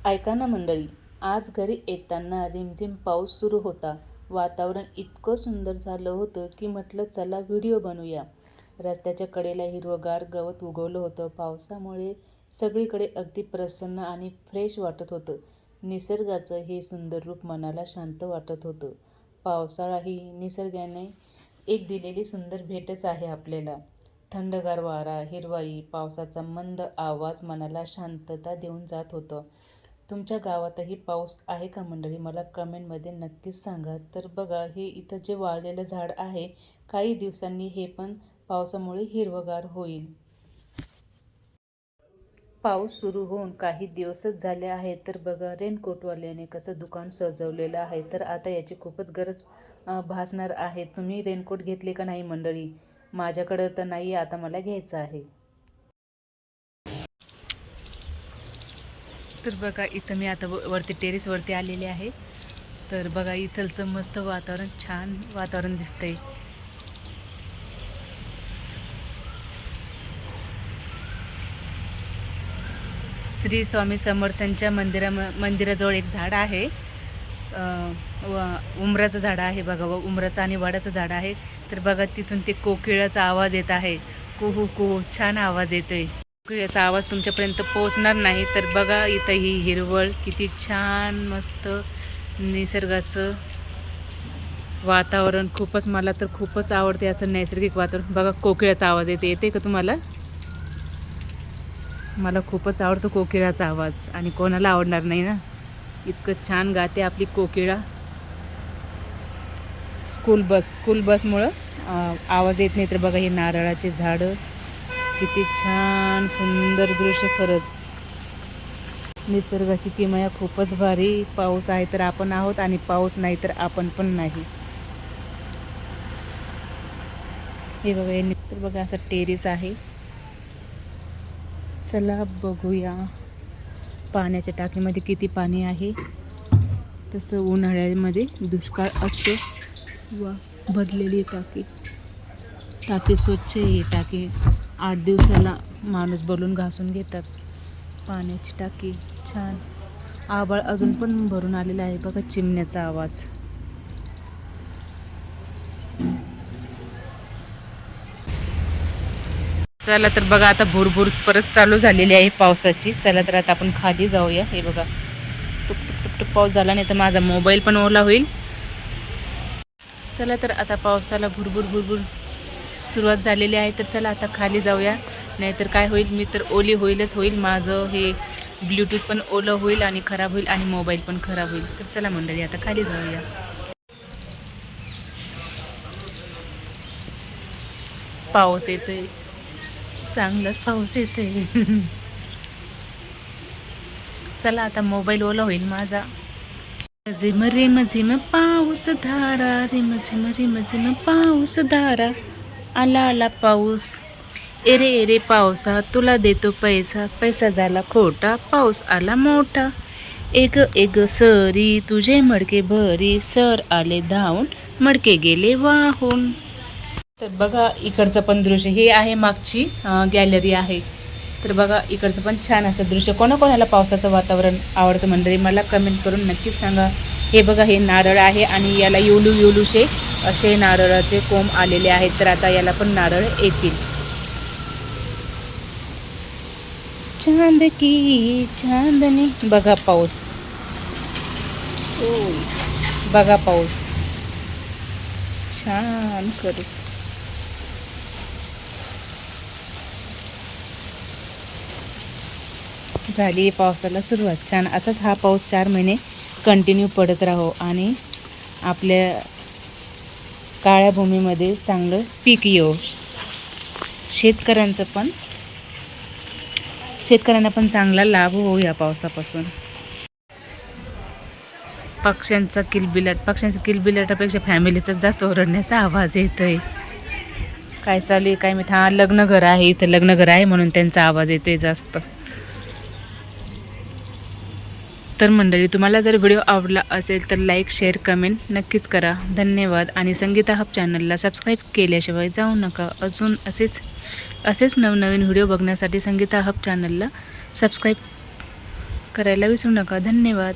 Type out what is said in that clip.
ऐका ना मंडळी, आज घरी येताना रिमझिम पाऊस सुरू होता. वातावरण इतकं सुंदर झालं होतं की म्हटलं चला व्हिडिओ बनवूया. रस्त्याच्या कडेला हिरवंगार गवत उगवलं होतं. पावसामुळे सगळीकडे अगदी प्रसन्न आणि फ्रेश वाटत होतं. निसर्गाचं हे सुंदर रूप मनाला शांत वाटत होतं. पावसाळा ही निसर्गाने एक दिलेली सुंदर भेटच आहे आपल्याला. थंडगार वारा, हिरवाई, पावसाचा मंद आवाज मनाला शांतता देऊन जात होतं. तुमच्या गावातही पाऊस आहे का मंडळी? मला कमेंटमध्ये नक्कीच सांगा. तर बघा, हे इथं जे वाळलेलं झाड आहे, काही दिवसांनी हे पण पावसामुळे हिरवंगार होईल. पाऊस सुरू होऊन काही दिवसच झाले आहे, तर बघा रेनकोटवाल्याने कसं दुकान सजवलेलं आहे. तर आता याची खूपच गरज भासणार आहे. तुम्ही रेनकोट घेतले का नाही मंडळी? माझ्याकडं तर नाही, आता मला घ्यायचं आहे. तर बघा, इथं मी आता वरती टेरेसवरती आलेले आहे. तर बघा, इथलचं मस्त वातावरण, छान वातावरण दिसतंय. श्री स्वामी समर्थांच्या मंदिराजवळ एक झाड आहे. उमराचं झाड आहे बघा, उमराचं आणि वडाचं झाड आहे. तर बघा, तिथून ते कोकिळाचा आवाज येत आहे. कुहू कुहू छान आवाज येतोय. कोकिळाचा आवाज तुमच्यापर्यंत पोहोचणार नाही. तर बघा, इथं ही हिरवळ किती छान, मस्त निसर्गाचं वातावरण. खूपच, मला तर खूपच आवडते असं नैसर्गिक वातावरण. बघा, कोकिळाचा आवाज येते का तुम्हाला? मला खूपच आवडतो कोकिळाचा आवाज, आणि कोणाला आवडणार नाही ना? इतकं छान गाते आपली कोकिळा. स्कूल बसमुळं आवाज येत नाही. तर बघा, हे नारळाचे झाडं, किती छान सुंदर दृश्य. खरंच निसर्गाची किमया खूपच भारी. पाऊस आहे तर आपण आहोत, आणि पाऊस नाही तर आपण पण नाही. हे बघा, हे तर बघा, असं टेरेस आहे. चला बघूया पाण्याच्या टाकीमध्ये किती पाणी आहे. तसं उन्हाळ्यामध्ये दुष्काळ असतो. वा, भरलेली टाकी स्वच्छ आहे. टाकी 8 दिवसाला माणूस बोलून घासून घेतात. पाण्याची टाकी छान. आभाळ अजून पण भरून आलेलं आहे. बघा, चिमण्याचा आवाज. चला तर बघा, आता भुरभुर परत चालू झालेली आहे पावसाची. चला तर आता आपण खाली जाऊया. हे बघा, टुप टुप टुप टुप पाऊस झाला, नाही तर माझा मोबाईल पण ओला होईल. चला तर आता पावसाला भुरभुर सुरुवात झालेली आहे. तर चला आता खाली जाऊया, नाहीतर काय होईल, मी तर ओली होईल. माझं हे ब्ल्यूटूथ पण ओलं होईल आणि खराब होईल, आणि मोबाईल पण खराब होईल. तर चला मंडळी, आता खाली जाऊया. पाऊस येतोय, चांगलाच पाऊस येतोय. चला, आता मोबाईल ओला होईल माझा. रिम झिम पाऊस धारा, रिम झिम पाऊस धारा, आला पाऊस. एरे पावसा, तुला देतो पैसा, पैसा झाला खोटा, पाऊस आला मोठा. एग सरी, तुझे मडके भरी, सर आले धावून, मडके गेले वाहून. तर बघा, इकडचं पण दृश्य, हे आहे मागची गॅलरी आहे. तर बघा, इकडचं पण छान असं दृश्य. कोणाकोणाला पावसाचं वातावरण आवडतं मंडळी, मला कमेंट करून नक्कीच सांगा. हे बघा, हे नारळ आहे, आणि याला युलूशे असे नारळाचे कोंब आलेले आहेत. तर आता याला पण नारळ येतील. चांद की चांदणी. बघा पाऊस, बघा पाऊस छान. खरंच झाली पावसाला सुरुवात. छान असाच हा पाऊस 4 महिने कंटिन्यू पडत राहो, आणि आपल्या काळ्या भूमीमध्ये चांगलं पीक येऊ. शेतकऱ्यांना पण चांगला लाभ होऊ या पावसापासून. पक्ष्यांच्या किलबिलाटापेक्षा फॅमिलीचाच जास्त ओरडण्याचा आवाज येतोय. काय चालू आहे काय माहिती. हा, लग्नघर आहे, इथं लग्नघर आहे म्हणून त्यांचा आवाज येतोय जास्त. तर मंडळी, तुम्हाला जर व्हिडिओ आवडला असेल तर लाईक, शेअर, कमेंट नक्कीच करा. धन्यवाद. आणि संगीता हब चॅनलला सबस्क्राईब केल्याशिवाय जाऊ नका. अजून असेच नवनवीन व्हिडिओ बघण्यासाठी संगीता हब चॅनलला सबस्क्राईब करायला विसरू नका. धन्यवाद.